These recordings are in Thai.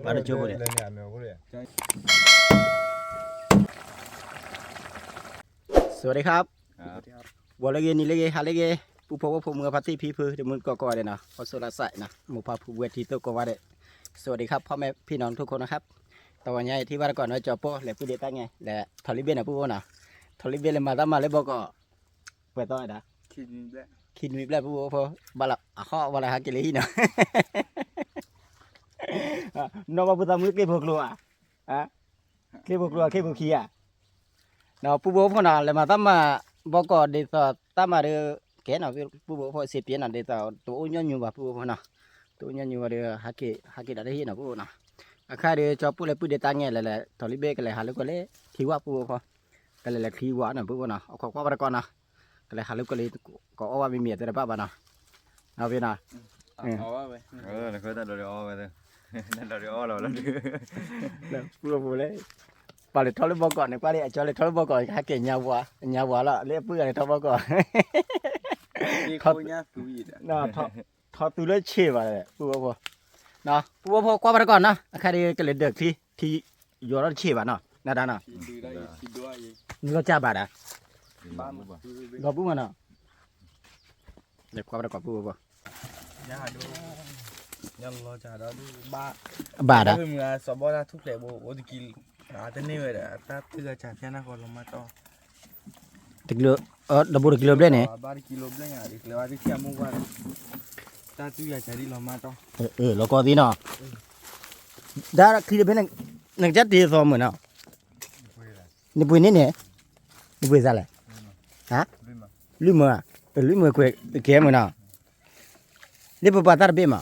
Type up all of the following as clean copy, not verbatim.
ဘာလို့ကြိုးဖို့လဲ လည်းနေရမယ်ကိုလေ สวัสดีครับบัวเลเกนี่เลเกฮาเลเกผู้พบว่าผมมือพัตติพี่พื้นเดี๋ยวมึงก่อๆเลยนะพอโซลาใส่นะหมู่พาผู้เวทีตัวก็ว่าเด็สวัสดีครับพ่อแม่พี่น้องทุกคนนะครับตอนนี้ที่ว่าก่อนว่าจอโป้และผู้เดียตั้งไงและทอลิเบียนนะผู้นะทอลิเบียนเลยมาตั้งมาเลยบอกก็เปิดต่อนะคิดวิบแล้วผู้พอบาละข้อบาละฮักเกลี่นะน้องมาพูดตามมือเก็บพวกลัวอะเก็บพวกลัวเก็บพวกขี้อ่ะเนาะผู้พอนะเลยมาตั้งมาบอกก็เดี๋ยวตั้งมาเดี๋ยวแกน่ะผู้พอเสียเปลี่ยนน่ะเดี๋ยวตัวอ้วนอยู่แบบผู้พอนะตัวอ้วนอยู่เดี๋ยวฮักเกได้เห็นนะผู้นะอาคาเดี๋ยวจอผู้เลยผู้เดียตั้งไงเลยทอลิเบียก็เลยหาลูกก็เลยที่ว่าผู้พอก็เลยที่ว่าน่ะผู้พอนะเอาข้อความก่อนนะก็เลยหาลูกก็เลยก็เอาว่ามีเมียแต่ละป้าบ้านะเอาไปนะเอาว่าไปแล้วก็ตัดเราเอาไปเลยนั่นเราเอาเราแล้วแล้วผู้เลยปาเลยทอลิบอกก่อนเนี่ยป้าเลยจอเลยทอลิบอกก่อนฮักเกยาวละเรียกเพื่อนเลยทอบอกก่อนเขาเนี่ยคุยน่ะทอตัวเลยเชี่ยมาเลยผู้พอนะผู้พอกว่าไปก่อนนะอาคาเดี๋ยวก็เลยเด็กที่อยู่รถเชี่ยบ้านะน่าด่านะนี่ก็จ้าบ้าด่ะก็ผู้มันนะเด็กกว่าไปก่อนผู้พอย่าดูยังรอจ่าดูบ้าด่ะคือมึงสอบว่าทุกแต่โบตะกี้แต่นี่เลยแต่เพื่อจ่าแค่นั้นคนลงมาต่อติกิโลดับเบิลกิโลเบลเนี่ยบาร์กิโลเบลเนี่ยดิเลวาดิเชียมุกว่าแต่ตุยาจ่าดิลงมาต่อแล้วก็ดีเนาะดาร์คิดเป็นนักจัดดีสอมเนาะนี่ปุยนี่เนี่ยนี่ปุยซะเลยฮะลุยมือคุยเกี่ยมั้งเนาะนี่ปะปาตาร์เบมา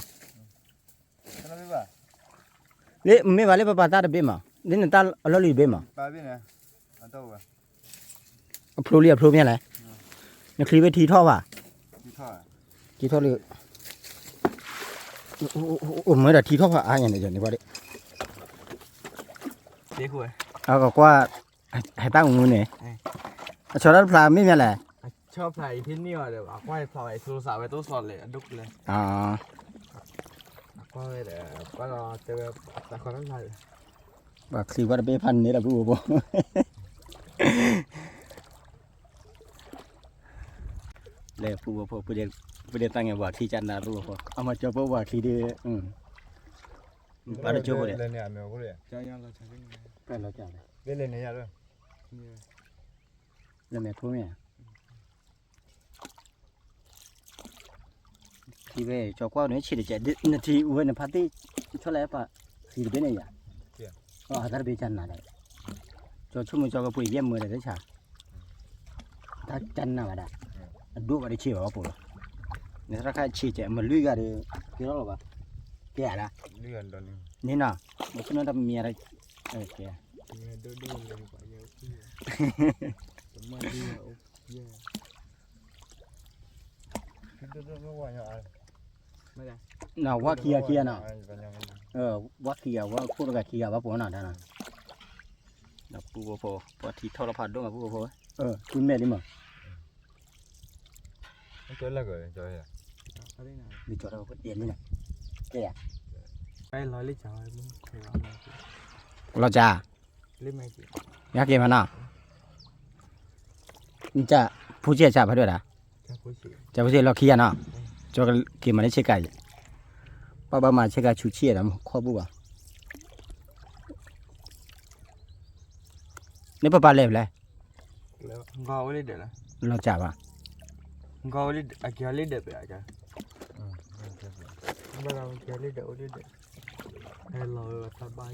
นี่ไม่ว่าเลยปะปาตาร์เบมานี่นั่นตาลอลีเบมาปาบินะอันโตวะพลูเรียพลูเนี่ยแหละนี่คลีเวทีท่อว่ะทีท่อเลยโอ้เหมือนแต่ทีท่อว่ะอย่างนี้นี่ว่าดิเด็กคุยเอาก็ว่าให้ตั้งงูเนี่ยชอบพลาไม่เนี่ยแหละชอบพลายที่นี่ว่ะเดี๋ยวว่าพลายโทรศัพท์ไปตู้สอดเลยดุกเลยก็เลยเดี๋ยวก็รอเจอแต่คนนั้นเลยว่าคือว่าเป็นพันนี่แหละผู้บ่เลยผู้บ่ผู้เดียตั้งไงว่าที่จันนาผู้บ่เอามาจบว่าที่ดีปาร์จบเลยเลยเนี่ยแมวกูเลยจ้ายังเราใช้เป็นเราจ้าเลยเล่นเนี่ยด้วยแล้วแม่ผู้เนี่ยที่เว้จอกว่าเนี่ยฉีดจะนาทีวันนี้พัดที่เท่าไรปะสี่เดือนเนี่ยหาตาเบจันนาเลยจอชุ่มจอกก็ปุยเยี่ยมมือเลยได้ช่าถ้าจันนามาได้ดูว่าได้เชี่ยวปุ๊บเนี่ยถ้าใครชี้จะมันลุยกันเลยกี่รอบวะแก่ละลุยกันตอนนี้นี่นะมันคุณน่าจะมีอะไรแก่ดูเลยกว่าเยอะที่มาดีโอ้ยดูไม่ไหวอ่ะไม่ได้น่าว่าเคียน่ะว่าเคียว่าพูดกับเคียว่าปวดหนาท่านะแล้วปูพอที่ทอดผัดด้วยกับปูคุณแม่ดิมั้งจอยละก็จอยอ่ะมีจอดเราก็เดียนนี่นะแก่ไปร้อยลิตรจอยมึงเคยเราจะลิตรไม่กี่อยากกินมันน่ะนี่จะผู้เชี่ยวชาญไปด้วยนะจะผู้เชี่ยวเราเคียน่ะจอกันกินมันได้เช็คไก่ป้ามาเช็คไก่ชูเชี่ยนะข้อบัวนี่ป้าเล็บเลยแล้วก็เอาลิตรเด็ดละเราจับอ่ะก็เอาลิตรอากิลิตรเด็ดไปอาจารย์บ้านเราอากิลิตรเด็ดลิตรเด็ดให้เราสบาย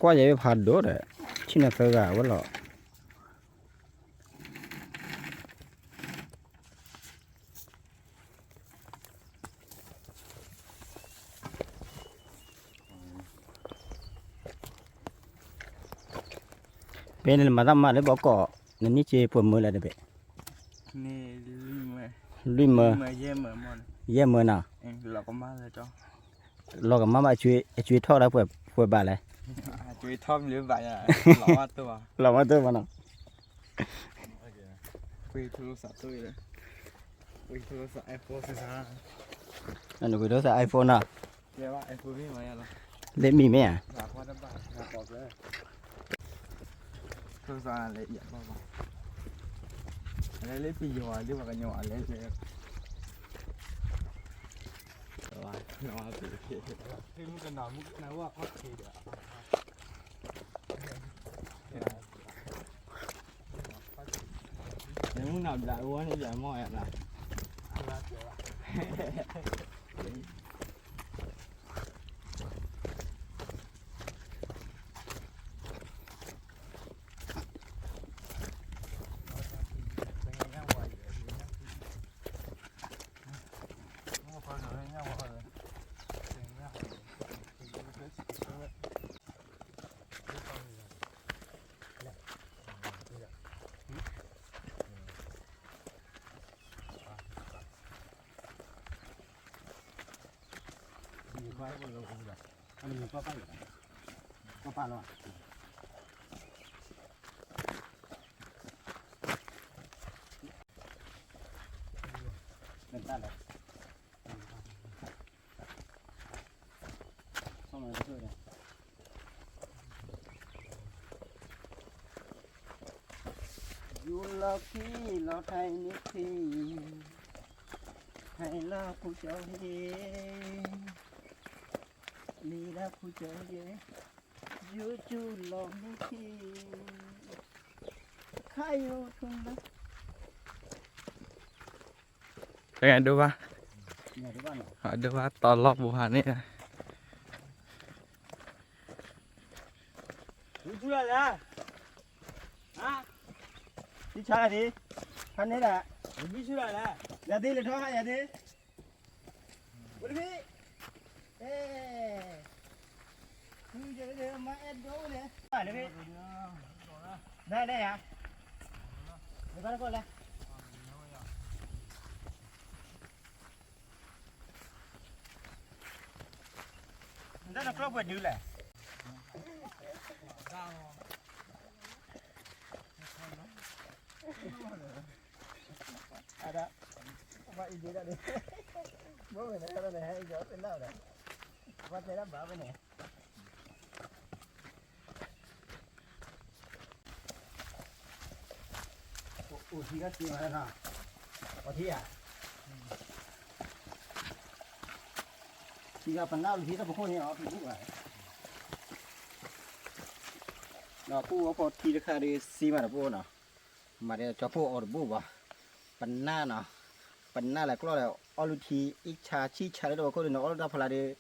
ก็ยังไม่ผ่านดูเลยชินเตอร์ก็ว่าหรอเป็นมาทำมาเลยบอกก็นั่นนี่เจ็บปวดมือเลยเด็กนี่ลืมมือเยี่ยมมือมันเยี่ยมมือน่ะเราก็มาเลยจ้ะเรากับมาช่วยทอดแล้วปวดบ่าเลย จุยทอมหรือใบอ่ะหล่อตัว เรามาเติมมันเนาะ คุยโทรศัพท์ตัวเลยคุยโทรศัพท์ไอโฟนซ่า อันนี้คือโทรศัพท์ iPhone อ่ะ เรียกว่าไอโฟนไม่มาอ่ะหรอ เล่นมีไหมอ่ะ หาความลำบากหาปอกเลยโทรศัพท์ละเอียดมากอะไรเล็กปีหยอหรือว่ากันหยออะไรเล็กว่าหยอปีที่มึงกันหนอมึงนะว่าก็ทีเดียวเดี๋ยวมึงหนาวได้อ้วนนี่ใหญ่มอยอ่ะนะอันนี้ก็ไปก็ปลาหรอเป็นต้านเลยเข้ามาช่วยเลยอยู่เราพี่เราไทยนิทีให้เราผู้เจ้าเฮนี่ละผู้เจ้าเฮอยู่จู่ลองนิทีใครอยู่ตรงนั้น เป็นไงดูป่ะ เนี่ยที่บ้านเหรอ ดูว่าตอนรอบบูฮานี่ 你出来了？啊？你查哪里？看哪了？你出来了？哪里的？查哪里？我的屁！哎，你这个妈爱多呢？哪里的？来呀！你快点过来。你在那搞不丢嘞？ada apa ide tadi boleh nih kalau nih jawab benar dah buat saya apa nih oh tiga sih mana nak oh tiga pernah lu kita bukan ni apa tu kan nak pu apa tiga kali si mana pu nak mari coba orbu bah pernah nah pernah lah kalau ada oluti icha cica itu aku ada orang dah pelajari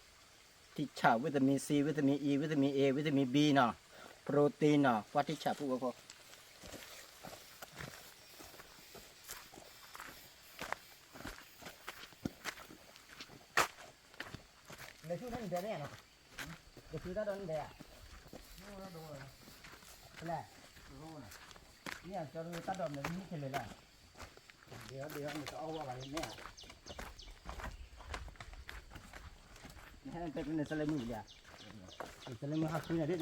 cica vitamin C vitamin E vitamin A vitamin B nah protein nah what cica pun aku lesu dah ni dah ni ano lesu dah ni dah lah ni yang kalau kita dah ni cile lah dia kita awal lagi ni ni kan tak kena selemu dia selemu hasilnya dia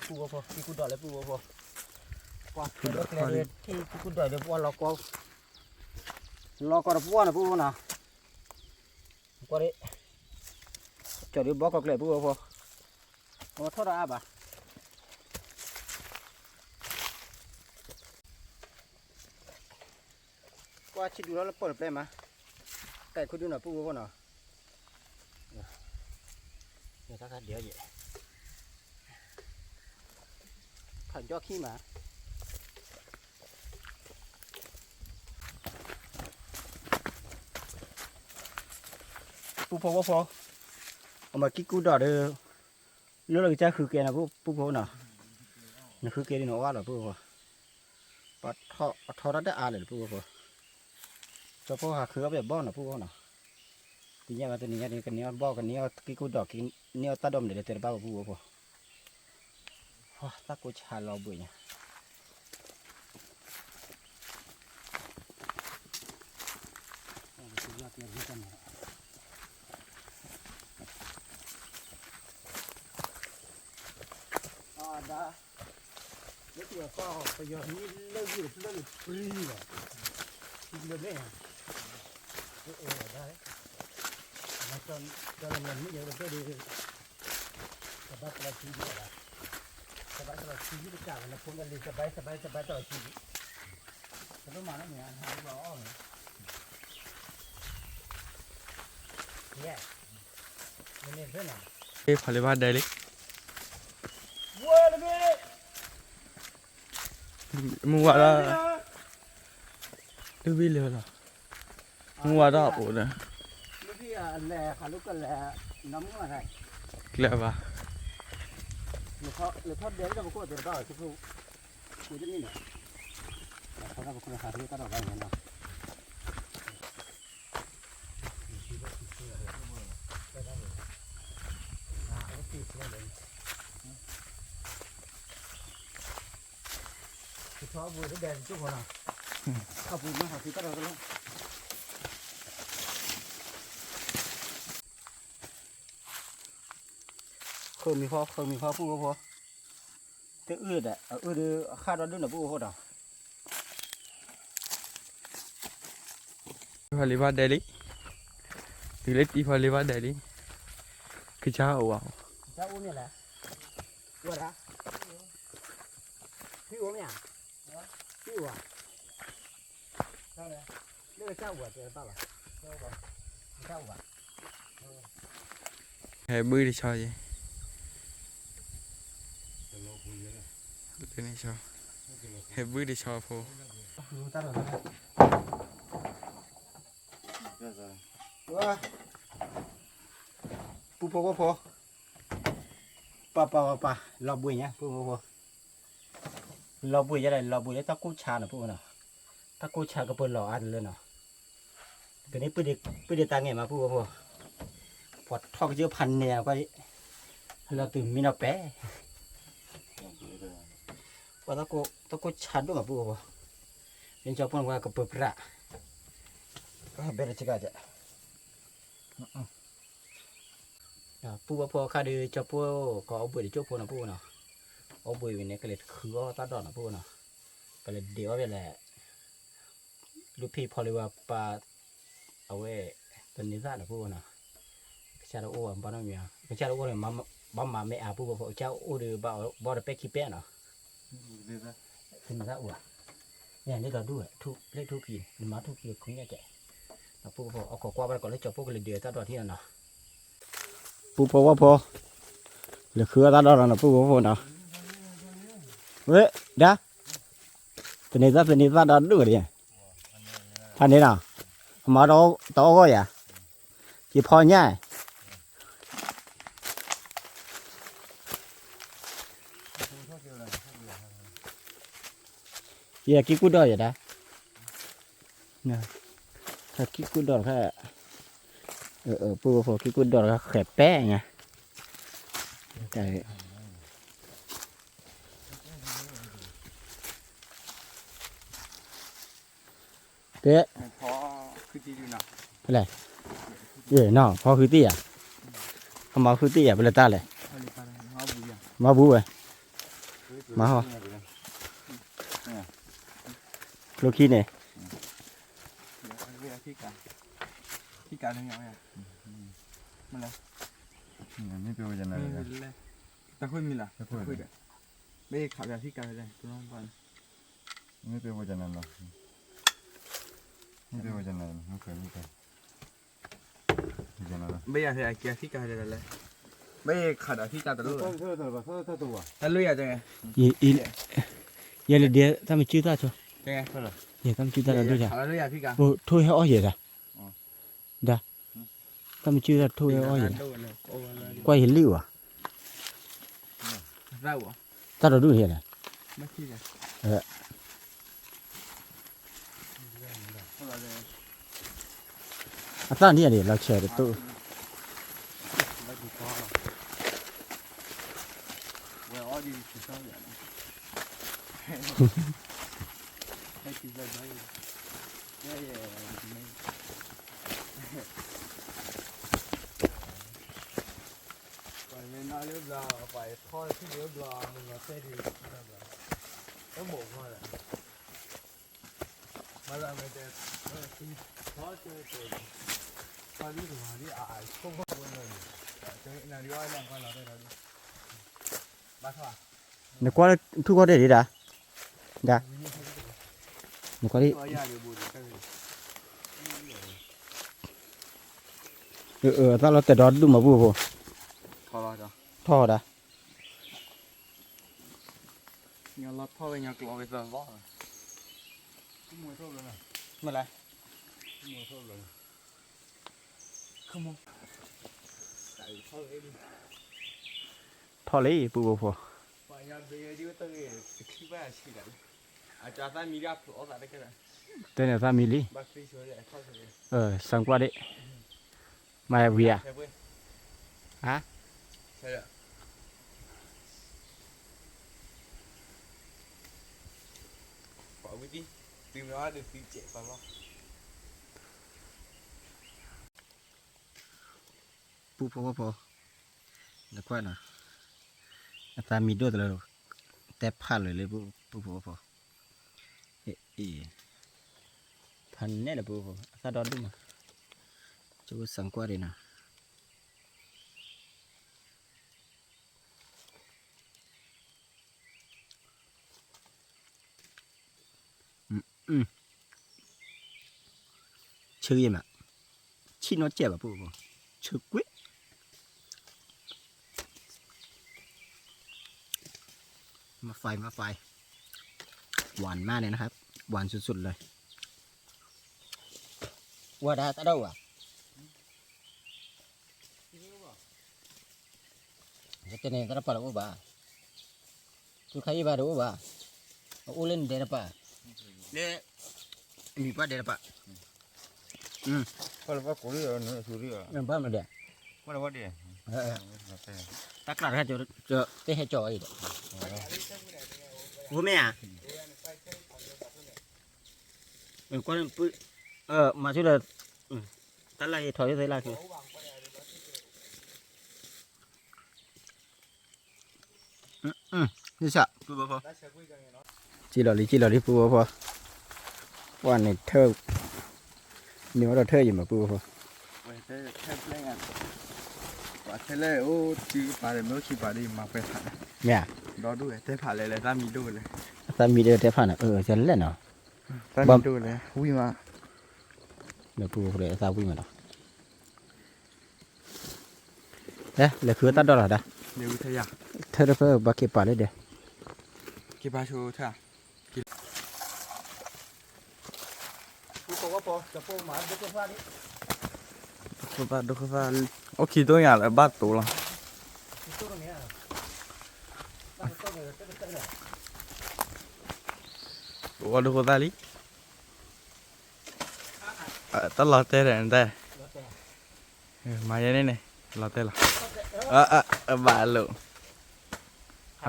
pu apa ikut dah le pu apa wah kalau kenaที่ikut dah dia buat lokal buat pu na ko de cho đi bó cọc lệ pu apa oh thoda apa qua chỉ đủ nó bớt lên mà cái khu du nó pu apa na người ta đĩa vậy thành cho khi mà pu po mà cái cú đỏ được nó là cái khử kia là pu po nào nó khử kia đi nó quá là pu po bắt thọ đó đã là pu po cho po hạt khửแบบบ่น่ะpu po nàoทีนี้มาตัวนี้นี่กันนี้บ่กันนี้cái cú đỏ cáiนี้ta đom để tới bao pu po ta cố chả lo bưởi nhỉ da cái kia có bây giờ như lâu free rồi thì được đấy à đây mà cho là mình mới nhớ được cái đi các bác là chi gì đó các bác là chi gì cả là cũng là đi các bác là chi gì cái đó mà nó mình ăn hàng đó rồi yeah nên thế nào cái phải bắt đây đi wow nó biết mua là đưa đi liền rồi mua đó ổn nè lúc kia là khá lúc là nóng mà này lẹ vào lực thoát đến là một cô từ đó chứ không cứ đến này là không có một cô khá thứ ta đào vàng này nào thì cho vừa cái đèn chút hồi nào không vừa nó học thì ta đào vàng khôngมีพอพูดก็พอแต่อืดอ่ะอืดข้าดอนด้วยนะพูดเขาดอก phải bắt đây đi từ lấy tí phải bắt đây đi cái cháu vào เจ้าอุ้มเนี่ยแหละตัวละพี่อุ้มเนี่ยพี่อุ้มเจ้าเลยเรื่องเจ้าหัวเจอเปล่าล่ะเจ้าหัว hay bơi đi cho gì lên đi cho hay bơi đi cho phố ดูตาหน่อยว่าปูพอก็พอป่าเราบุยเนี่ยปูพอเราบุยจะได้เราบุยได้ตะกู้ชาหน่ะปูเนาะตะกู้ชาก็เปิดหล่ออันเลยเนาะก็นี้ปืนเด็กตาไงมาปูพอพอทอกเยอะพันเนี่ยก็เราตื่นมีนาแปะว่าตะกู้ชาด้วยมาปูพอเป็นเจ้าพ่อว่าก็เปิดประก็เบรชิกาจ้ะปูพอข้าดูเจ้าปูก็เอาบุยเจ้าปูนะปูเนาะเอาบุยเนี่ยก็เลยคือว่าตาดอนนะปูเนาะก็เลยเดี๋ยวไปแหละลูกพี่พอเลยว่าปลาเอาไว้ตัวนี้ซะนะปูเนาะชาโอ้บ้านน้องเมียชาโอ้เนี่ยมาไม่อาปูพอเจ้าโอ้ดูบ่ได้ไปขี้เป็ดเนาะขึ้นมาซะอ้วเนี่ยนี่เราดูทุกเล็กทุกปีมาทุกปีคุ้งเนี่ยแกปูพอเอาขอกว่าไปก่อนแล้วจบปูก็เลยเดี๋ยวตาดอนที่นั่นเนาะปูพอว่าพอเหลือคือตาดอนนะปูพอเนาะเว้ยเด้อตัวนี้ตาดอนดูดิท่านนี้เนาะมาเราโตก็อย่าจีพอเนี่ยอย่าคิดกูดอยอย่าได้เนี่ยถ้าคิดกูดอยแค่ปูพอคิดกูดอยแค่แป้งไงแต่เต๊ะ พอคือที่อยู่นะ อะไรเนาะพอคือตี้อ่ะเขามาคือตี้อ่ะเป็นอะไรตาเลยมาบูอ่ะมาเหรอโลคีเนี่ยที่การยังไงมันอะไร ไม่เป็นวันจันทร์ ไม่ เลย เลยแต่คุยมีล่ะคุยกันไม่ขับยาที่การเลยคุณน้องฟัง ไม่เป็นวันจันทร์หรอกไม่เป็นวันจันทร์ไม่เคยวันจันทร์หรอ ไม่อยากจะเกียร์ที่การเลยไม่ขัดที่การตลอด เธอตัว แต่ลุยอะจังไง giờ là địa ta mới chưa ta cho จังไง giờ ta mới chưa ta là đôi chả แล้วลุยอะที่การ thôi hay oi vậy ta đã ta mới chưa ta thôi hay oi vậy quay hình lưu à เราเหรอ ta đâu đuổi hiện à ไม่ที่เลย ta này để là trẻ được tôi ให้กินได้ไหมไม่ไปไม่ nó liếm lò phải thôi cái liếm lò mình là xe thì nó bộ thôi là mà là mình để khi khó chơi từ coi đi từ đi không có vấn đề gì chơi nào đi ai làm coi là đây là đi ba thôi nó qua thu qua để đi đã đã nó qua đi tao là cái đó đúng mà bùa thôi rồi thò đã nhà lót thôi nhà cọ bây giờ võ rồi cái mùi thơm rồi này mà lại cái mùi thơm rồi không không tại thôi đi thò lấy bùa phải nhà bây giờ đi tới khi ba chỉ đấy cho ta mi ra phụ ở đây cái này tên là family bác sĩ chơi đấy thôi rồi sang qua đấy mà vì à hả chơi đấy bỏ cái đi tìm nó được tìm trẻ vào lo bùa nó qua nè ta mi đôi rồiแต่ผ่านเลยเลยปูพอเอ๊ะทันแน่เลยปูพอซาดอนดูมาจะสังกว่าเลยนะชื่อยังไงชิโนเจ็บปูพอชื่อกุ้ยมาไฟหวานมากเลยนะครับหวานสุดๆเลยว่าได้ตาđâu à cái này tao đâu bà tôi thấy bà đâu bà ô lên để bà để mi bà để bà Có là bác cố đi rồi nữa chú đi rồi. mình bà mà để Có là bác đi. tắc là cho cái hay trò ấy bố mẹ à quan mà chứ là tắt lại thổi thấy là kìa như sao chỉ là lý phù phò quan này thơ nếu là thơ gì mà phù phò quả thế này ô chứ bà để mới khi bà đi mà phải thả mẹ đó đuổi thế thả lại ra mi đuổi này ta mi đưa thế phản à chân lên nào ra mi đuổi này vui mà được phù phò để sao vui mà đó đấy là khứa tắt đó là đã nếu thế à thơ đó phải bà kịp bà đấy để cái ba số thế à Được không phải ok tôi nhà lại bắt tủ rồi ủa được không ta lý tao lọt tê này đây mà vậy này lọt tê là bà lượng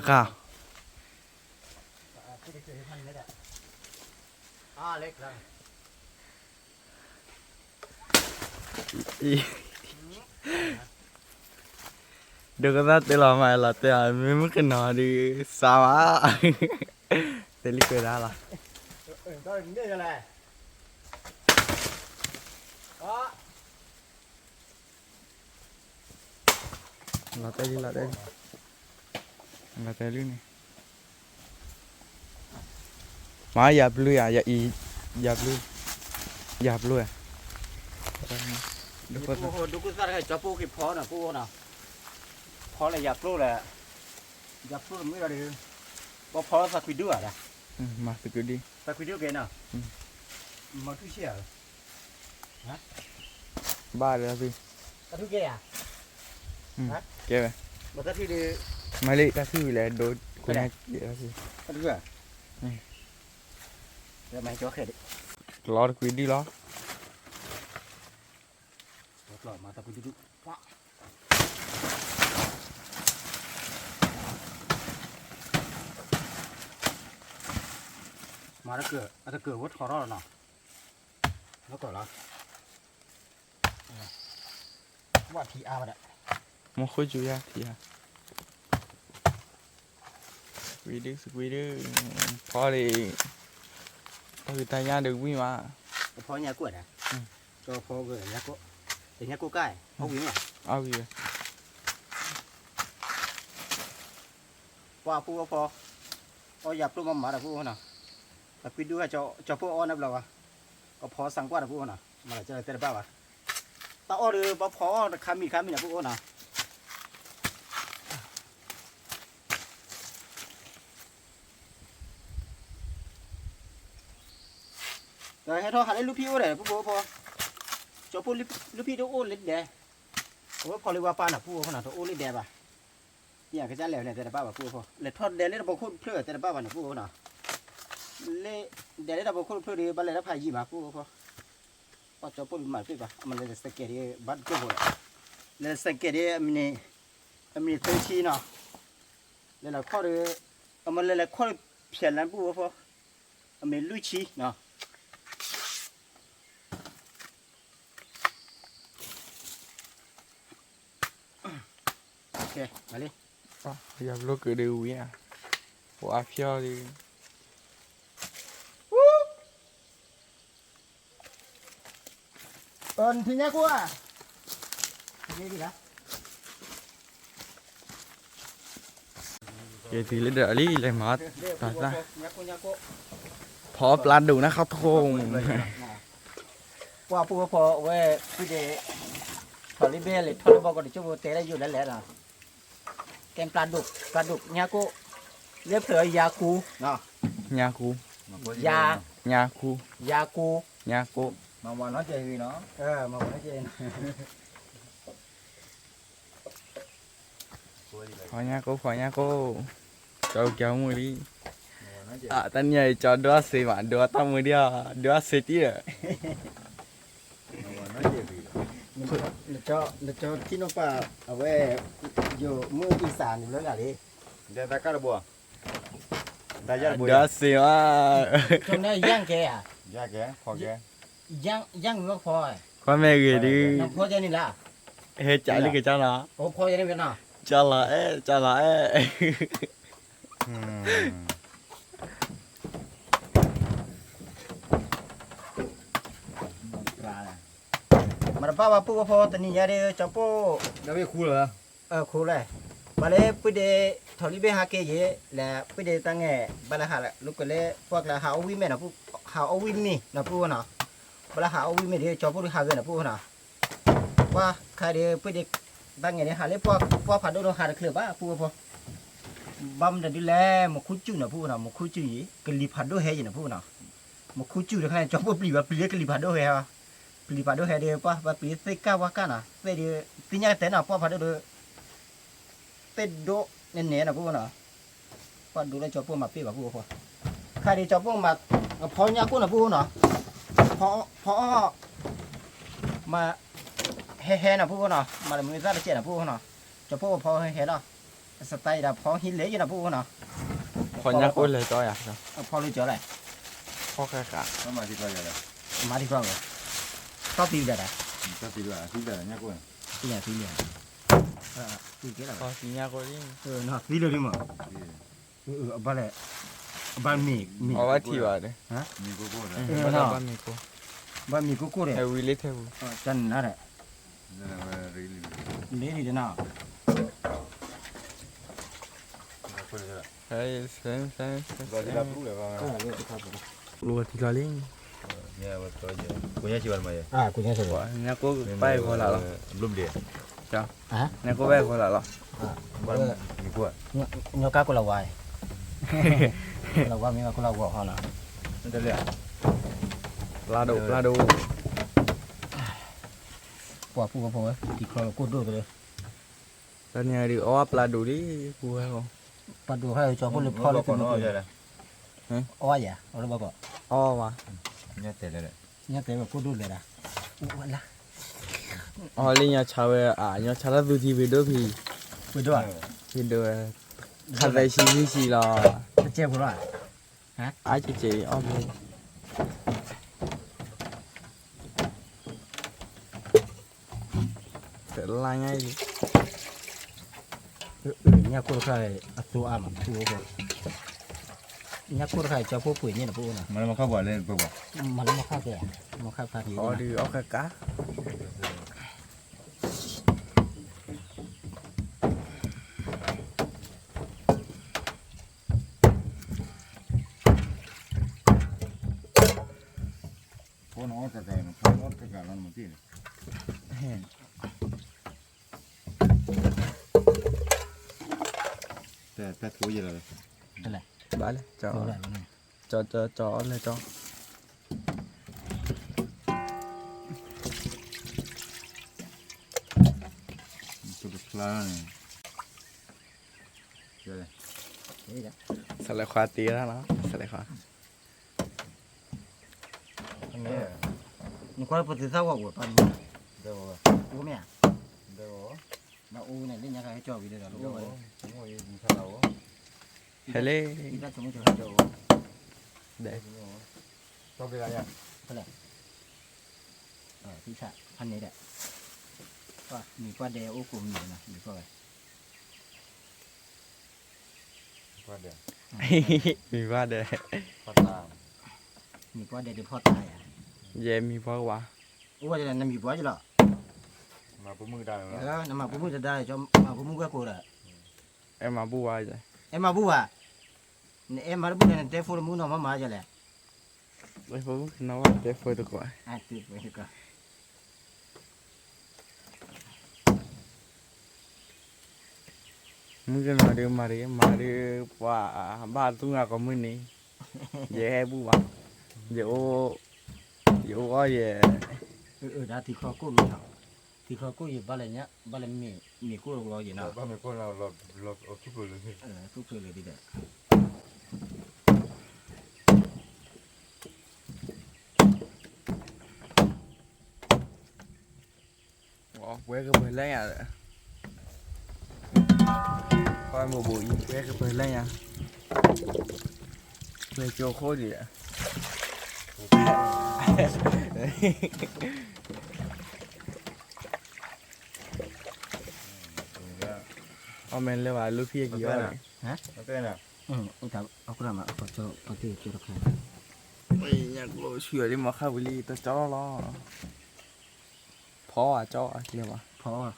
cao được cái đó tên là mày là tên là mấy mức cái nọ đi sao á tên lý cười ra là tay đi là tay lưới này má dạp lưới à dạp lưới àดูกูซาให้จับปูกี่พอน่ะปูน่ะพอเลยยับปูเลยยับปูไม่ได้เลยพอสักวิดีโออ่ะ mà từ cứ đi สักวิดีโอเกน่ะมาทุกเชี่ยฮะ ba rồi gì สักทุกเกอ่ะ kêu vậy มาสักที่ดี mày lấy ta sư là đồ của nhà vậy là gì สักทุกอ่ะเดี๋ยวมาจ่อเข็ด lo được quý đi lo หล่อมาตะปูดุมาแล้วเกิดวัดคอร์แล้วเนาะแล้วก่อนละว่าทีอาร์มาเนี่ย một khối chú ya thì à squid phó thì từ tay nha được quý mà พอเนี่ยกวดอ่ะก็พอเกิดเนี่ยก็แต่เนี่ยก็ใกล้เอาวิ่งอ่ะ ao kìa ว่าผู้พอเอาหยับตัวมาแต่ผู้น่ะแต่ไปดูให้เจ้าผู้อ้อนนับเราอ่ะก็พอสั่งกว่าผู้น่ะมาจะเตะบ้าวะตาอ้อหรือบ่พอคามีน่ะผู้น่ะแต่ให้ทอหาได้ลูกพี่โอ้เลยผู้พอเจ้าผู้ลูกพี่ตัวโอ้เล็ดแดโอ้พอเลยว่าปาน่ะผู้น่ะตัวโอ้เล็ดแดป่ะเนี่ยก็จะแล้วเนี่ยแต่บ้าวะผู้พอเล็ดทอดแดเล็ดบ่คุ้นเพื่อแต่บ้าวะเนี่ยผู้น่ะเล็ดแดเล็ดบ่คุ้นเพื่อดีบัดเลยแล้วพายยี่มาผู้พอพอเจ้าผู้มาพี่ป่ะมันเลยสเก็ตบัดก็บ่เลยสเก็ตมีเตชีเนาะเลยละข้อเลยมันเลยละข้อเพียนนั้นผู้พอมีลุยชีเนาะโอเคมาเลย bây giờ lúc cứ đều quý à của áp cho đi ทีนี้กูอ่ะนี่ดีละ vậy thì lên đợi đi lại mệt ตัดละ พอปลาดูนะครับทุกคน ว่าผู้พอเว้ยพี่เดทอลิเบลเลยทอลิบอกก็ดิจูเตะได้อยู่แล้วแหละนะแกงปลาดุกเนี่ยกูเรียบเผยยากูเนาะ nhà cu ยา nhà cu ยากู nhà cu มาวันน้อยใจพี่เนาะ มาบอกให้เจน khỏi nhà cô cho kéo mùi đi à tân nhảy cho đứa xì mà đứa tao mới đi à đứa xì tí à มาวันน้อยใจพี่ เจ้าที่น้องป้าเอาไว้อยู่มืออีสานอยู่แล้วล่ะดิ เดี๋ยวตาการบัวได้ยาบัว đứa xì mà ตรงนี้ย่างแกอ่ะ ยาแกขอแก ย่างมันก็พอ con mẹ gửi น้ đi องพ่อจะนี่ล่ะ hết trả đi cái cho nó โอ้พ่อจะนี่เป็นน่ะ cho là ế มันป้าว่าปู่พอตอนนี้ยาเด้เจ้าปู่ แล้วไม่คู่เหรอ คูเลยมาเลยปุเดทอลิเบหาเกยและปุเดตั้งแง่บาลาหาลูกก็เลยพวกเราหาวิเมนะปู่หาวิมีนะปู่นะบาลาหาวิเมเดี๋ยวจอปู่หาเงินนะปู่นะว่าใครเดี๋ยวปุเดตั้งแง่เนี่ยหาเลยพวกผัดโดนหาเคลือบบ้าปู่พอบัมเดี๋ยวดูแลมาคุจูนะปู่นะมาคุจูยี่กลีผัดโดเฮยนะปู่นะมาคุจูเดี๋ยวใครจอปู่ปลีกลีผัดโดเฮะปลีผัดโดเฮเดี๋ยวป้าปลีเสกว่ากันนะเสเดี๋ยวตีนี้แต่น่ะป้าผัดโดเป็ดโดเน่ๆนะพวกน่ะพอดูแลจอพวกมาปีแบบพวกพอใครได้จอพวกมาพอยากูนะพวกน่ะพอมาแห่ๆนะพวกน่ะมาเลยมือซาเจ็ดนะพวกน่ะจอพวกพอแห่ๆน่ะสไตล์น่ะพอหินเหลยอยู่นะพวกน่ะ khỏi nhà cô lấy cho à พอรู้จักอะไร พอแค่กะ มามาที่ใครเลย มาที่ฟังเลยชอบตีเด็ดอ่ะ ก็ตีด้วยตีด้วยเนี่ยกู ตีอย่างตีเหลี่ยมตีเกล้า พอสิnhà cô đi น่ะตีเลยดิมั้งบ้าเลยบ้านมี ở bắt thì vào đấy มีกูกูเลย bắt đầu bắt mì cô บ้านมีกูกูเลย theo Willy theo จันนั่นแหละ นั่นแหละรีลี นี่ดีนะ คนละ đấy xem ก็ที่รับรู้เลยว่า lùa thì là lên เนี่ยว่าตัวเยอะกูเนี่ยชีวันมาเยอะ กูยังสวย nhà cô bay qua là lo ลุ่มเดียว nhà cô bay qua là lo บ้านมีกูอ่ะ เนาะก้ากูละวายละวายมีมากูละวัวเขานะ นั่นจะเรียก la đồ ปวดผู้กับผมที่คลอกูดูเลย là nhà đi óp la đồ đi cô hay không ปัดดูให้จอพูดเลยพ่อเลย ก่อนน้อยเลย อ้อยอ่ะเอาละบอก o mà เนี่ยเตะเลย เนี่ยแต่แบบกูดูเลยนะวันละ lên nhà chào về nhà chào là vui thì về đôi thì ไปด้วย về đôi khăn đây xí là จะเจ็บกูหรอ ai chị óp đi sẽ la ngay đi เนี่ยกูเคยอัดตัวอ่ะมันตัวกู nhá cô phải cho cô quỷ như là cô nào มันมาเข้าบ่อเล่นไปบ่ mà nó khác kìa nó khác pha thì อ๋อดีเอากะกะ พวกน้องกะกะพวกน้องกะกะนั่นมันที่แต่ถูอยู่เลย đây này บาเลยจอ rồi này จอเลยจอ สุดคลาเนี่ยเจอเลย đấy đấy สลัดควาตีแล้วนะสลัดควา อันนี้ nó có một thứ sao của toàn เดี๋ยว bố mẹ เดี๋ยว nó u này lên nhà cái cho vì đây là เดี๋ยว lúc rồi ผมว่ายิงทะเลาะ เฮเล่ đi ra chúng cho cho เด็ก ชอบไปอะไรอ่ะ ở thị xã ăn đấy đấy qua mình qua đèo ô cùng nhiều này mình qua vậy ก็เดี๋ยว มีว่าเด็ก พัดตาม mình qua đèo để phọt tài à เย่มีพ่อวะ ô vậy là nằm bị quá chứ lọ มาปุ๊บมือได้แล้ว đó nằm mà bố mua ra đây cho mà bố mua cái cổ đấy เอ็มมาบัวจ้ะ em mà bu à em mà bu này té phô mu nó mà giờ này ไอ้พวกน้องว่าเด็กเฟยตัวก่อน à tuyệt vời được rồi มึงก็มาเรียว่าบ้านตุ้งอาก็มึงนี่เย่ให้บัวเดี๋ยวก็เย่ đã thì khó cô luôn thì khó cô gì ba lần nhá ba lần mì cô rồi gì เรา nào บ้านมีคนเราคิดไปเลย cứ chơiเลยđi đấy อ๋อเว้ยก็เปิดแล้วอ่ะคอยมาบุยเว้ยก็เปิดแล้วอ่ะเว้ยโจโคตรดีอ่ะ เอาแมนเลยว่ะลูกพี่กี่วัน แล้วเป็นอ่ะ ông thằng ông làm mà ông cho ông tiêu cho được hay ไม่อยากรู้เชื่อที่มาเข้าวิลีตัวจ้อล้อพ่ออ่ะจ้อเรียกว่า phó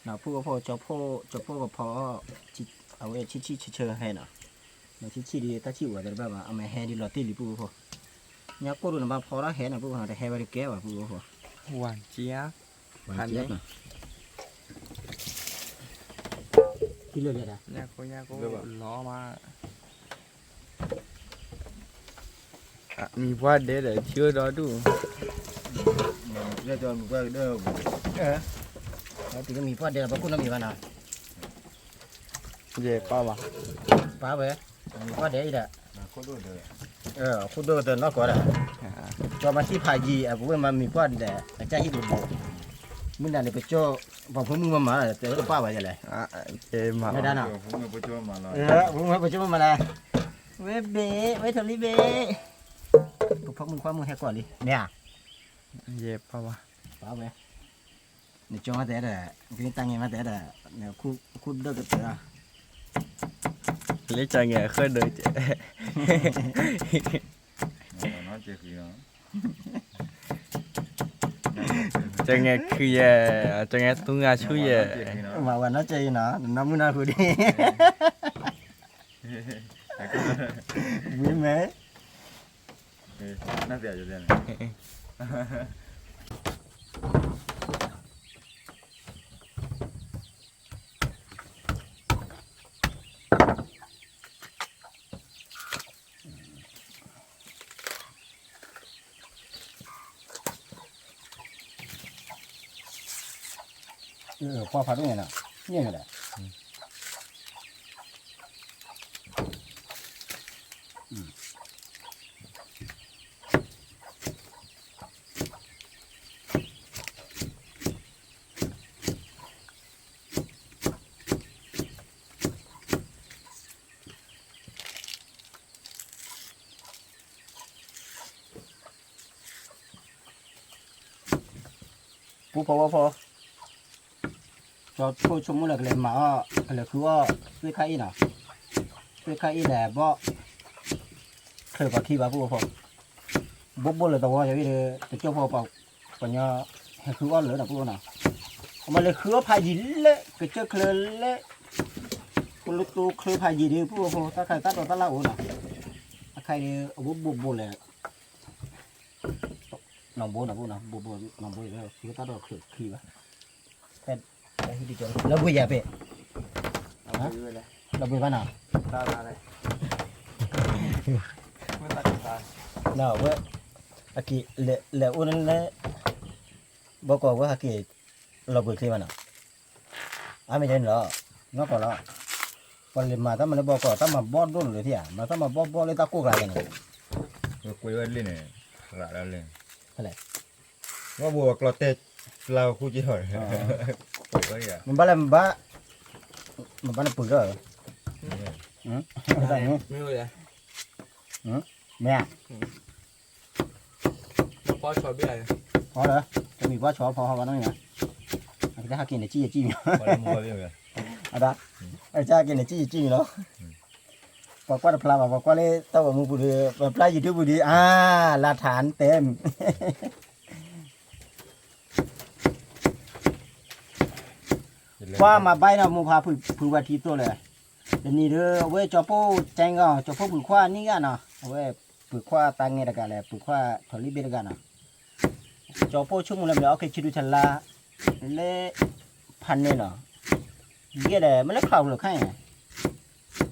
nào phu phó cho phó phó chỉ ở đây chỉ chơi hay nào mà chỉ đi ta chỉ ở đây bà mà ông mày hay đi lọt tiền đi phu phó nhá cô rồi mà phó đó hay nào phu nào để hay vào đi kéo vào phu phó หวานเจี๊ยบ hoàn chết này đi lừa vậy à ยาโกล้อมามีว่าเด็ดเชื่อđó đủ đây cho một cái đâu thì cái mì phó đây là bao nó mì vào nào เย่ป้าวะ phá về mì phó đấy đấy โคตรเลย khu đô từ nó có đấy cho mà chỉ phải gì à cũng mà mì phó để cha hít được bộ mình là để cho vào phố mưa mà là tới phá vậy này เย่มา đây nào ผมไม่ไปช่วยมาแล้ว cũng phải cho mà này với bé với thằng lý bé cục phóng mình qua mua hai quả đi nè เย่ป้าวะ phá về để cho nó té là cái tăng nghe nó té là khu đô cái té เลี้ยใจเงี้ยเคยเดินเจ๊ น้อยเจ๊คือเนาะ จะเงี้ยคือเย่จะเงี้ยตุ้งอาชื่อเย่ mà nó chơi nó muốn nào đi vui mẹ น่าเสียอยู่เลย qua phá đúng này nào như này này phô phô cho phô chung một là cái mà là cứ khai nào cứ khai là bỏ เคยปากขี้บ้าผู้พอบบเลยตัวจะวิ่งจะเจ้าพอเปล่าปัญญาให้คืออ้อนเลยนะผู้น่ะมาเลยคือพายิเละก็เจอเคลเละคนลุกตูเคลพายิดีผู้พอถ้าใครตัดเราตัดละโอ้น่ะถ้าใครบบเลยน้องโบนะผู้น่ะบบน้องโบแล้วคือตัดเราคือขี้บ้าแต่ที่ดีจังแล้วบุยอย่าไป เอาไปเลย เราบุยบ้านน่ะ ตาเลยไม่ตัดตา nào với aki lệ uốn lệ bao gồm với aki là bự khi mà nào ai mới đến đó nó còn đó còn liền mà ta mà nó bao gồm ta mà bót luôn rồi thì à mà ta mà bót lên ta cố lại này Rồi quay vào lên này, ra lên. thế này Nó buộc lọt tết lao khu chỉ hỏi. Quay cái à? mình bắt nó bự rồi đây nhá ไม่รู้เลย mẹ พ่อชอบเบี้ย có đấy cho mình quá chó phò vào nó nhỉ cái đó kia này chi Có mua cái gì? à đó ai cha kia này chi nó và qua đập và qua đây tao ở mua bự và play YouTube bự đi à là thản tem qua mà bay nào mua phá phử vào thì tôiเลยเดี๋ยวนี้เด้อเว้ยจอโป้แจงอ่ะจอโป้ปึกขวานี่กันน่ะเว้ยปึกขวาตังเงดกันแหละปึกขวาถอลิเบดกันน่ะจอโป้ชุ่มเลยโอเคชิดูชันละเล่พันเนี่ยเนาะเงี้ยเลยมันเล็กข่าวหรือไง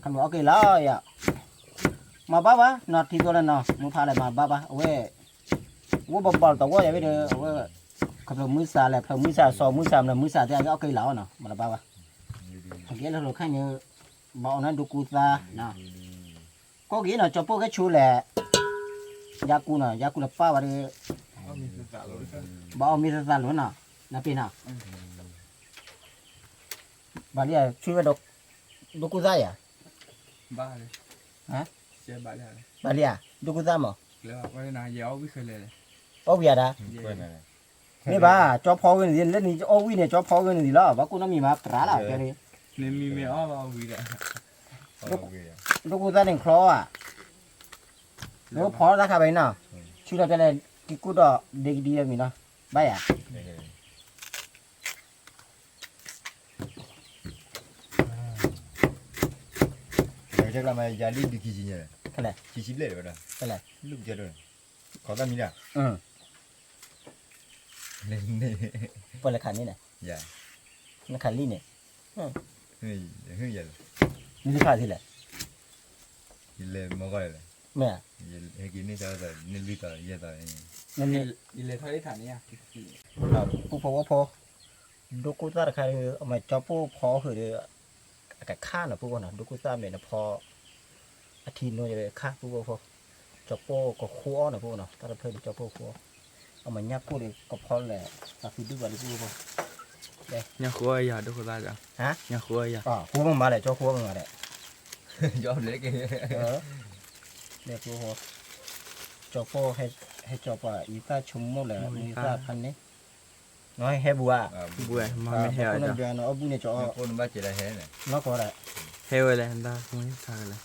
คำบอกโอเคแล้วอ่ะมาบ้าบ้านอดที่ตัวนั้นเนาะมึงพาอะไรมาบ้าบ้าเว้ยว่าบ่ๆแต่ว่าอย่าไปเด้อเว้ยขับรถมือสาแหละขับมือสาสองมือสามเลยมือสาที่อันก็โอเคแล้วเนาะมาบ้าบ้าเงี้ยแล้วหรือไงเนี่ยbảo nó đủ ta nè có nghĩa là cho bố cái chú là gia cụ là pha vào đi ก็มีศึกษาเลย bảo mi ra luôn nè là pin nào bà đi chú vào đủ cụ ra à บ้าเลย ฮะ เสียบ้าเลย bà đi đủ cụ ra mà แล้วก็นายเยาวิเคยเลย ô bia đã Quay này. nè bà cho phò cái gì lên thì ô vi này cho phò cái gì đó bà cô nó mi mà trả lại cái đi เนี่ยมีไม่อ้อมาวิเลย đủ cụ ra đừng khó à nếu khó ra khai bên nào chú là cái này cái cụ đó để đi mình nó bay à Chắc là mày giá đi được gì nhỉ? cái này Chỉ xíp lệ rồi đó. cái này Lúc giờ rồi. Có ta mình à? ừ Lên đây. vậy là khả này này Dạ. nó khả ly này Hơi giờ. nó khả gì này Thì lên mà gọi là. mẹ Hay cái này sao rồi nên đi tới giờ tới. นั่นนี่ ยินเลยเท่าที่ฐานเนี่ย ผู้พอว่าพอดูกูซ่าใครเอามาจอผู้พอคือเดือกับข้าน่ะผู้คนน่ะดูกูซ่าเนี่ยนะพออาทิตย์นู้นจะไปข้าผู้พอจอผู้ก็คั่วน่ะผู้น่ะถ้าเราเพิ่มจอผู้คั่วเอามายักกูเลยก็พอแหละตัดสินด้วยกันผู้พอ เนี่ยคุยอย่าดูคนละจ้ะ ฮะ เนี่ยคุยอย่า อ๋อคั่วมันมาเลยจอคั่วมันมาเลย Gió lấy cái. เนี่ยผู้พอจอผู้ให้จอปะอีตาชุมหมดเลยอีตาพันนี้น้อยให้บัว บุ้ยมาไม่เหี่ยว จ้ะ จ้ะ เนาะบุญเนี่ยจอ Con ba chỉ là thế này. เนาะก็ได้ เหี่ยวเลยได้ไม่ทางเลย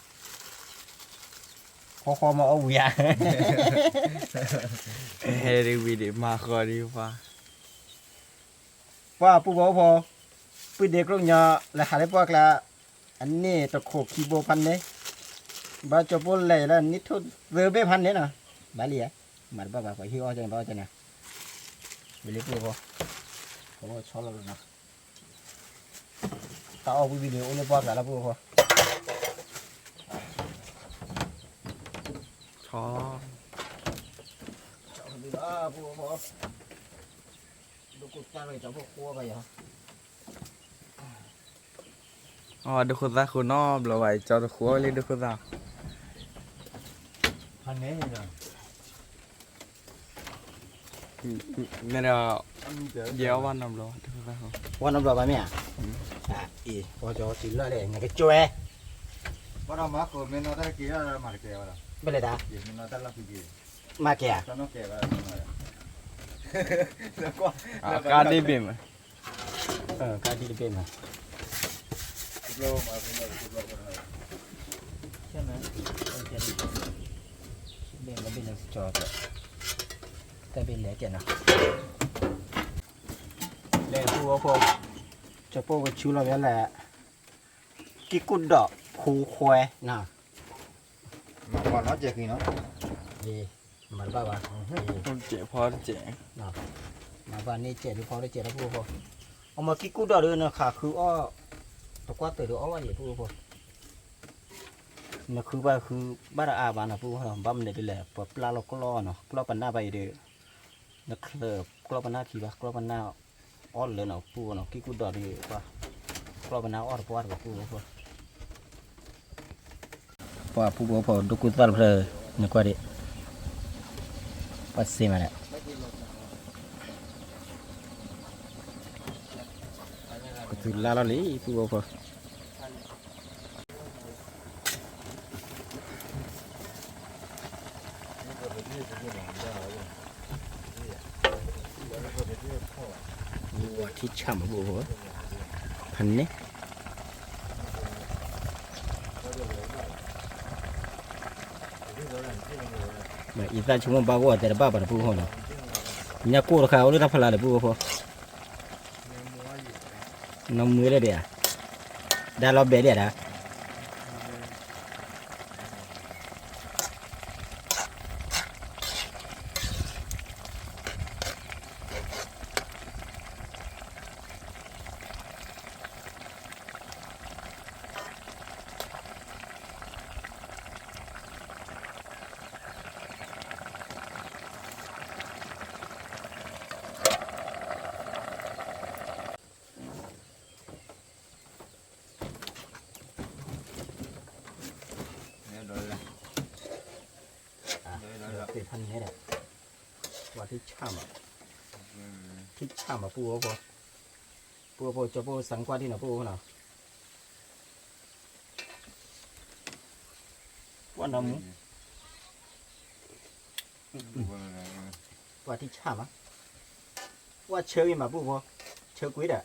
พอมาเอาเวีย เฮริวิดีมาคอดีฟ้า ว่าปู่บอกพอปีเด็กรุ่นยาและหาได้พวกละอันนี้ตะโขบคีโบพันเนี่ยบาจบปุ่นเลยแล้วนิทุเรือเบพันเนี่ยนะบาลีอ่ะมาบ้าไปฮิวเอาใจบ้าใจเนี่ยไปเรียกปู่พอเขาชอบเราเลยนะตาเอาวิดีโอเนี่ยบอกแล้วปู่พอ ชอบ ปู่พอดูกุศลเลยจะพวกครัวไปเหรอ อ๋อดูคนละคุณนอบเราไว้จอตะคุยเลยดูคนละ Hắn né rồi. เนี่ยเราเยี่ยววันน้ำร้อนดูคนละเขา วันน้ำร้อนไปไหมอ่ะอีพอจะสิละเลยไงก็จ่วย Bắt đầu mắc rồi, mình nó ta kia là mặt kẹo rồi. ไม่เลยดา Chỉ mình nó ta là cái gì? มาแก่ Cho nó kẹo vào rồi. Nó quá. การดีบิ่ม การที่จะเป็นอ่ะ Lô mà cũng là lô rồi. ใช่ไหม เบนแล้วเบนยังจอดแต่เบนเล็กนะแล้วพวกจะพวกชูเราเนี่ยแหละกิกุดดอกคูควายนะ mà còn nó chè khi nó ดีมันบ้าวะ คนเจ๋พอเจ๋ นะมาบ้านนี้เจ็ดที่พอได้เจ็ดแล้วพวกเอามากิกุดดอกเลยนะค่ะคืออ้อตะกวาดเต๋ออ้อว่าอย่างพวกนี่คือว่าคือบ้านอาบ้านนะพวกเราบ้านเนี่ยเป็นแหละปลาเราก็รอเนาะกล้อปันหน้าไปเด้อนักเลิบกล้อปันหน้าขี่ปะกล้อปันหน้าอ้อนเลยเนาะพวกเนาะกิกุดดอกดีกว่ากล้อปันหน้าอ้อนปวดกับพวกว่าผู้บ่พอดูกุตัลเพลนึกว่าดิปัสสิมาแล้วกุตุลาลาลีผู้บ่พอวัวที่ช่ำผู้บ่พันนี้แบบอีสานชั่วโมงบ้าว่าแต่ละบ้าบ้านผู้คนเนาะเนี่ยกู้ราคาหรือรับพลาเลยผู้พอน้องมือเลยเดียวได้รอบเดียวนะเป็นพันนี้แหละว่าที่ช่ำที่ช่ำผู้พอจะผู้สังกัดที่ไหนผู้เนาะว่าน้ำว่าที่ช่ำว่าเชื่อมาผู้พอเชื่อกุ้ยเด้อ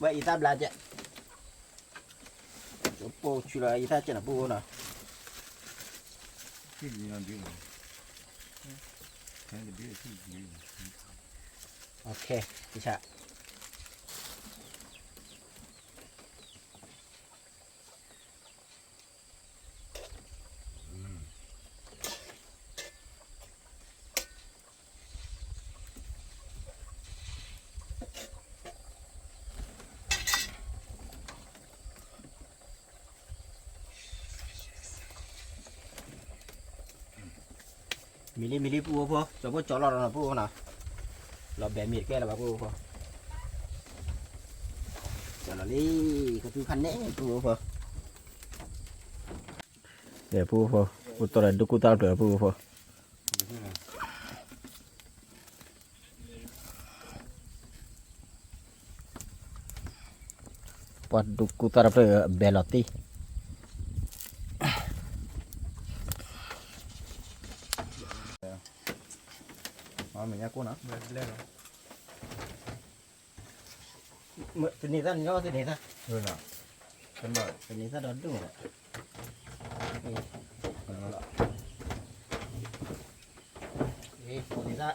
ว่าอีตาบลาเจ้าผู้ชุลาอีตาเจ้าหน้าผู้เนาะcái gì nó đi rồi cái gì đi โอเคพี่ชามิลลิผู้พอจะพูดจอดรอเราผู้นะเราแบบมีดแก่แล้วผู้พอจอดรอลี่ก็คือพันนี้ผู้พอเดี๋ยวผู้พออุตรดิตถ์กูตาเดือผู้พอปัดดูกูตาเดือเบลตีmà mình nhắc cô nó เบิดแล้ว เมื่อนี้ท่านย่อที่นี่ท่าน hơn à chân bờ ที่นี่ท่านโดนดุเลยนี่คนนี้ท่าน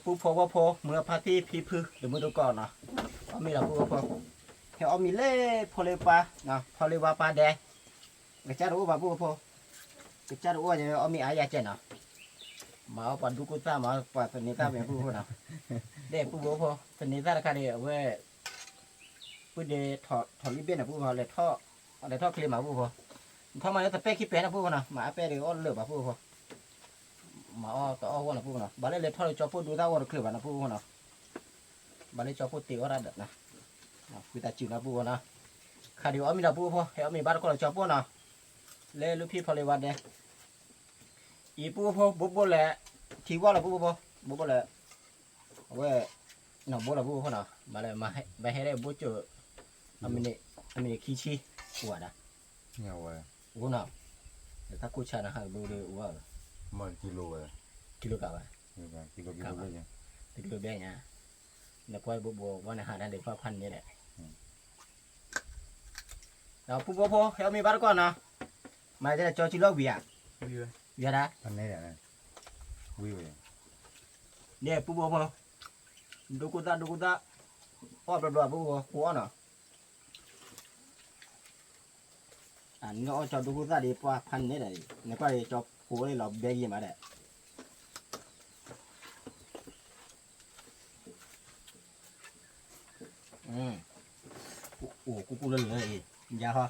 ผู้พอว่าพอเมื่อพาที่พีพื้หรือมือตัวก่อนนะเอามีเราผู้พอเฮเอามีเล่พอเลยปลานะพอเลยว่าปลาแดงกระจายรู้ป่ะผู้พอกระจายรู้ว่าจะเอามีอายาเจนนะมาเอาปันทุกุต้ามาปันตัวนี้ต้าเป็นผู้พอนะเด็กผู้พอตัวนี้ต้าราคาเดียวเว้ยผู้เดถอดริบบิ้นนะผู้พอเลยท่ออะไรท่อคลีมาผู้พอท่อมาแล้วแต่เป๊กขี้เป็นนะผู้พอนะหมาเป๊กเดี๋ยวอ้อนเลือบอ่ะผู้พอมาอ้อต่ออ้อวันนะผู้พอนะบาเลยเลยท่อเลยจอพูดดูต้าวันคลีบนะผู้พอนะบาเลยจอพูดตีว่าระดับนะวิตาจิวนะผู้พอนะขาเดียวมีนะผู้พอเฮเอามีบ้านก็เลยจอพูดนะเล่ลูกพี่พอเลยวันเดอีผู้พอบุบแหละที่ว่าละผู้พอบุบแหละเว้ยหน่อบุบละผู้พอนะมาเลยมาให้ไปให้ได้บุบเจออามินี่ขี้ชี้หัวนะ เนี่ยว่ะ กูน่ะถ้ากูชานะฮะดูดิว่า มันกิโลว่ะ กิโลกรัมอ่ะ เนี่ยกิโลเลยเนี่ย กิโลแบงอ่ะแล้วก็บัวว่านะฮะนั่นเด็กว่าพันนี่แหละแล้วปุ๊บพอเฮามีบาร์ก่อนนะมาจะจอจิโลเบีย ดีเลย เบียนะ อันนี้แหละนะวิวเลย เนี่ยปุ๊บพอดูกูตาพอดๆปุ๊บหัวเนาะอันนี้เอาจอดูกูตาดีกว่าพันนี่แหละแล้วก็จอหัวเลยเราแบกยี่มาได้โอ้กูเลยยาฮะ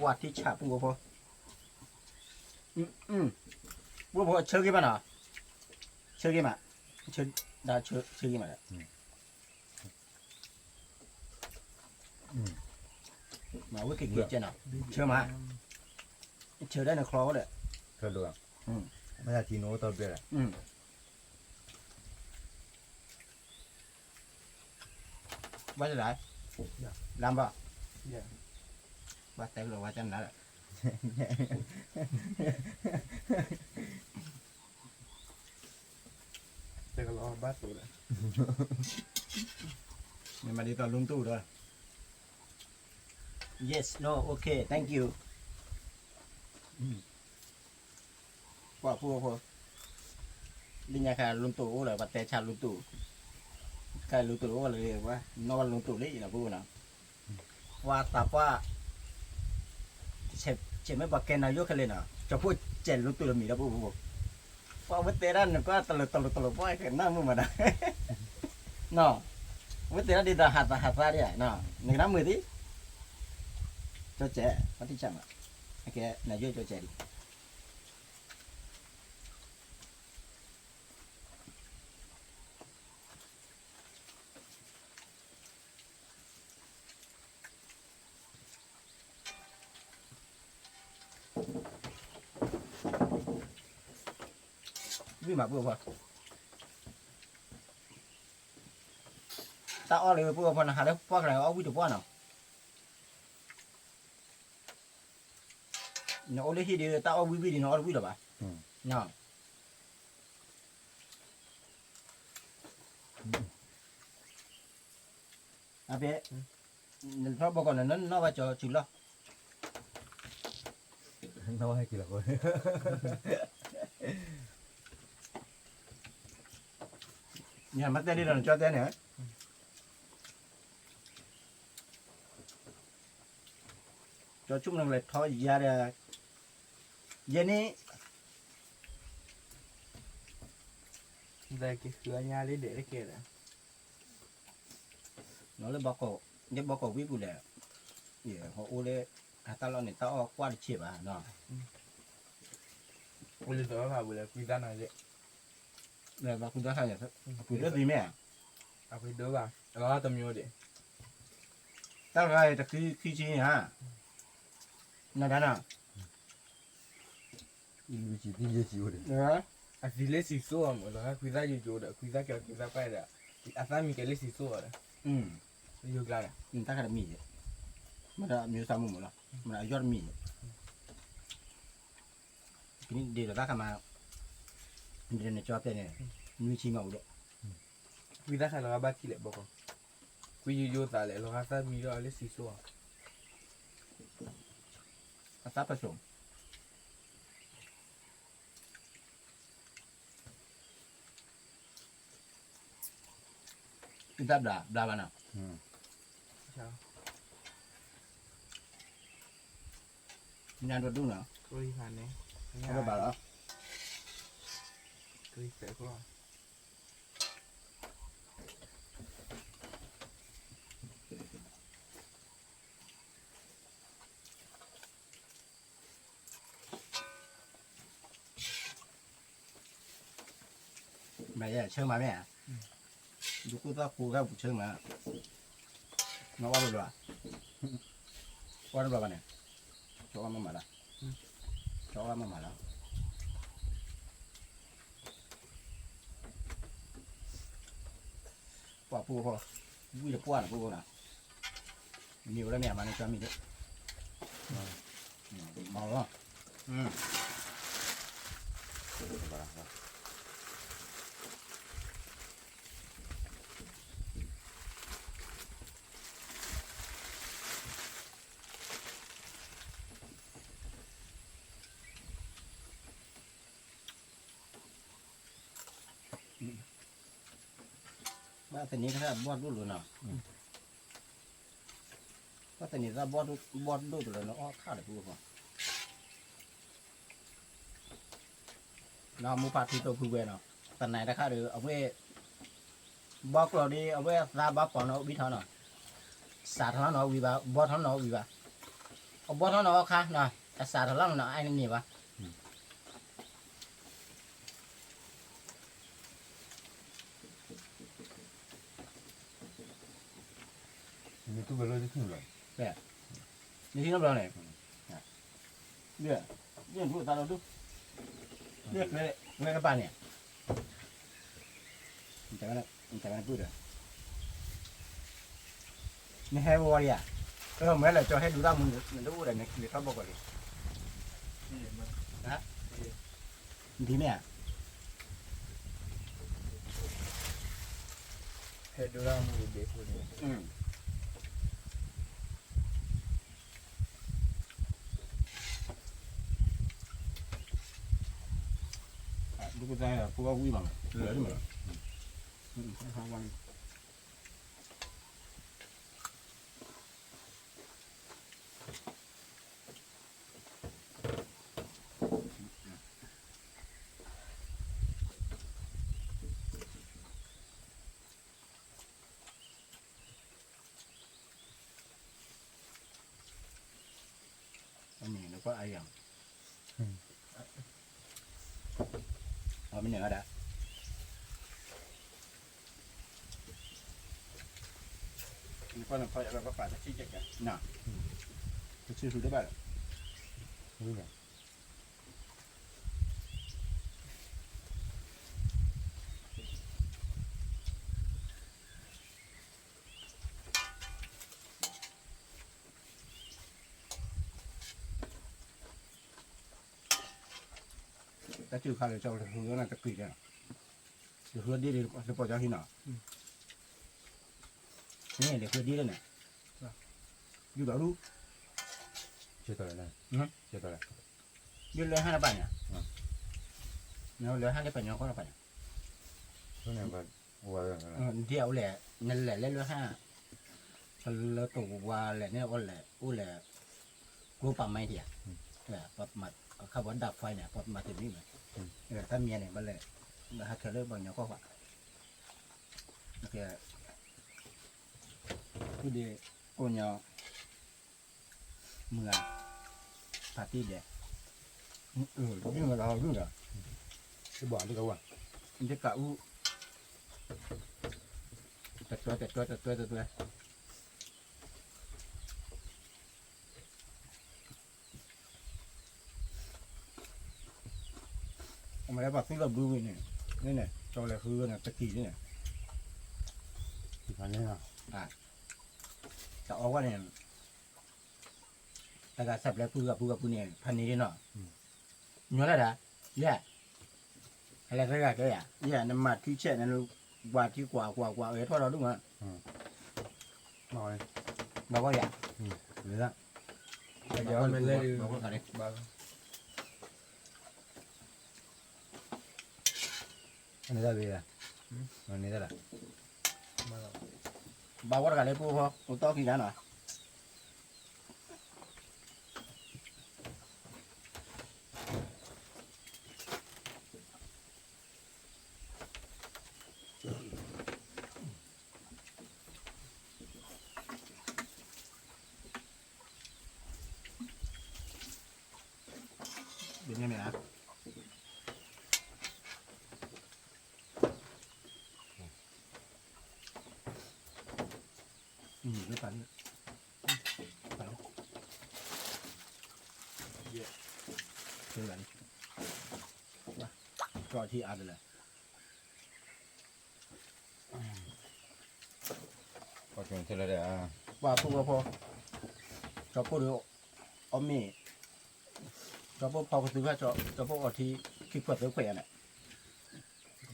วัดที่ฉาบปุ๊บพอปุ๊บพอเชื่อกี่บ้านะเชื่อกี่มาเชื่อได้เชื่อกี่มาได้มาวิกกี้เจนอ่ะเชื่อมาเชื่อได้ในคลอเลย กระโดดไม่ใช่ทีโน่ตัวเบี้ยแหละ ว่าจะได้ลำบ่ อย่า ว่าแต่เราว่าจังนั้นแหละ แต่ก็รอบ้าสุดเลย นี่มาดีต่อลุงตู่ด้วย yes no okay thank you ว่าพูดลิญญาคาลุงตู่เลยว่าแต่ชาลุงตู่ใครลุงตู่ว่าเลยว่านอนลุงตู่เลยนะพูดนะว่าแต่ว่าเจ็บไม่บอกแกนายกเลยนะจะพูดเจ็ดลุงตู่มีแล้วพูดว่าวันเตรันก็ตลกว่าแค่นั่งมึงมาได้ เนาะวันเตรันดีตาหัดdiaเนาะในน้ำมือที่เจ้าแจ๋วัดที่จังอ่ะโอเคนายกเจ้าแจ๋ดิวิ่งมาปุ๊บพอตาอ้อเลยปุ๊บพอนะหาแล้วพวกอะไรเอาวิ่งตัวป้อนเนาะเนาะโอเลฮีเดียตาอ้อวิ่งดิเนาะวิ่งหรอปะเนาะอาเป้นั่นเพราะบอกก่อนนั้นน่าว่าจะจุดละ น้อยกี่ละคน เนี่ยมันเต้นดีแล้วจอเต้นเนี่ยจอชุ่มลงเลยท้อยาเดียเย็นนี้ ได้กี่เสือยาลิเดะได้เกล้ nó là bao cổ nhưng bao cổ viết bùn để họ ô lê ta lo này tao qua được chip à nó กูจะตัวผ่าบุเลยคุยด้านไหนเลย này mà cũng đã hay nhỉ cũng rất gì mẹ เอาไปดูบ้างแล้วก็ตำโยดิ tao này là khi chi hả này đó nào ดูจีที่เยอะจิ๋วเลย nữa อ่ะสิเลสิโซ่หมดแล้วคุยได้อยู่จูดคุยได้เกี่ยวคุยได้ไปเด้ออ่ะถ้ามีแค่เลสิโซ่เลย อยู่ไกลอ่ะ ta cái là mì mà đã nhiều sao mù rồi mà đã giọt mì cái đi là ta mà đi này cho tên này nuôi chim màu đấy คุยได้แค่เราบ้าที่แหละบอกก่อนคุยอยู่ๆแต่แหละเราถ้ามีเราเลสิโซ่ ta phải sống chúng ta đà bạn nào ใช่ nhà đồ đúng nào คุยผ่านเนี่ย không có bảo đó คุยเสร็จก็ mày giờ chơi mà mẹ à lúc ta cô gái chơi mà nó qua rồi qua rồi bạn này cho ăn mà đó cho ăn mà đó quả pu hoa vui được qua là pu nào nhiều lắm mẹ mà nó cho mình đấy màu đó ba tênนี้เขาบอดดูเลยเนาะba tênนี้เขาบอดดูเลยเนาะอ้อข้าเลยพูดก่อนเรามูปาที่ตัวพูดเนาะตอนไหนถ้าข้าเดือเอาไว้บอกเราดีเอาไว้ซาบ้าปอนเอาวิธีเนาะสาธารณะวิบาบอดเท่าเนาะวิบาเอาบอดเท่าเนาะค่ะเนาะแต่สาธารณะเนาะไอ้นี่วะ นี่ตู้เบลล์ที่ขึ้นเลย นี่ที่น้ำร้อนเนี่ยเดี๋ยวเดี๋ยวดูตาเราดูเดี๋ยวเลยกระปานเนี่ยมันจะกันพูดเลยนี่ให้วัวอ่ะแม่เลยจะให้ดูตามันดูอะไรเนี่ยเดี๋ยวเขาบอกก่อนดิ นี่มัน ทีเนี่ย เฮ็ดดูแล้วมันเด็กคนนี้ ดูก็ได้พวกวิ่งมาเหลือที่มั้งข้าววันอันนี้แล้วก็ไอ้ยังเอาไม่เหนือได้นี่ก็ต้องคอยเอาไปป่าจะชี้แจงกันน่ะจะชื่อสุดได้บ้าง นี่ไง ta chưa khai được cho hứa là ta kỹ đấy được hứa đi thì bỏ cho khi nào này để hứa đi đây này đi bảo luôn เชื่อตัวอะไรเชื่อตัวอะไร đi lấy hai là bảy nhỉ nếu lấy hai là bảy nhau có là bảy ตัวนี้ก็วัวอะไร đeo lẻ nên lẻ lấy lấy hai là tổ qua lẻ nên con lẻ u lẻกูปั๊มไม่เดียเนี่ยปั๊มมาขับวันดับไฟเนี่ยปั๊มมาถึงนี่เลยถ้าเมียเนี่ยมันเลยนะฮะเธอเลิกบางอย่างก็ว่าโอเคคือดีโอนยอเมื่อปาร์ตี้เดียนี่มันเราดูเหรอ ที่บอกที่เขาว่า มันจะกะอู้แต่ตัวเอามาแล้วแบบที่เราดูเนี่ยนี่เนี่ยจออะไรคือเนี่ยตะกี้เนี่ย ที่พันนี่นะ จะออกว่าเนี่ยแต่การสับแล้วพูดเนี่ยพันนี้เนาะเนื้ออะไรเนี่ยอะไรก็ได้เนี่ยน้ำมันที่เช่นนั้นว่าที่กว่าทอดเราดูมั้ย น้อย บอกว่าอย่า เหลือ เดี๋ยวมันเลย บอกว่าอะไร บาง อันนี้ได้เวลาอันนี้ได้ละ มาแล้ว บอกว่าอะไรพูดพออุตโต้กี่นั้นหน่อยเป็นยังไงนะไม่ปันปันเยอะเท่าไหร่ว่าก็ที่อัดเลย พอจนเท่าไรอ่ะ ว่าพวกพอ po do o me cho po pa ko tu ka cho po o thi ki kwat de khwe ne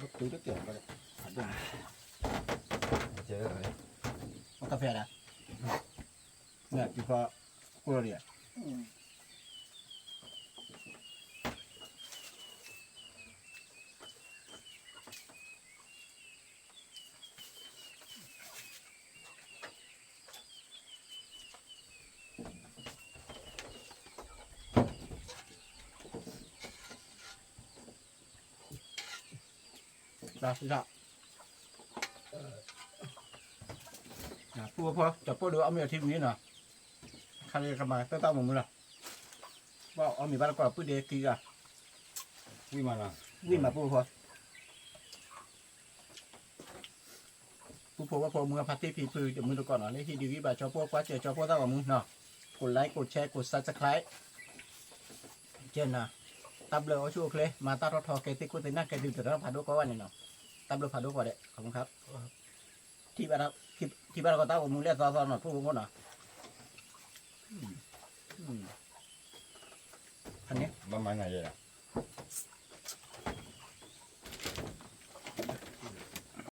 ko tu de tiao ka de a de เจอเลย o ka fe da ne ki pa ko ro ya raสิraนะปูพอจะปูดูเอามีทีนี้เนาะคันนี้ก็มาตั้งแต่มื้อละว่าเอามีบ้านก็ปูเด็กกี่อ่ะ วิ่งมาละ วิ่งมาปูพอปูพอว่าพอมือพัดที่พีพือเดี๋ยวมือก่อนเนาะเลยที่ดีวิบาชอพวกว่าเจอชอพวกตั้งแต่มื้อเนาะกดไลค์กดแชร์กด Subscribe เจนนะตับเลยเอาชั่วเคลมาตารถทอเกติกุติน่าเกติจุดแล้วพาดูก็ว่านี่เนาะตับเลยพาดูก็ได้ขอบคุณครับที่บ้านที่บ้านก็ตั้งมือเรียกซ้อนๆหน่อยพูดพูดหน่อยอันนี้ บ้านไม้ไหนเลยอ่ะ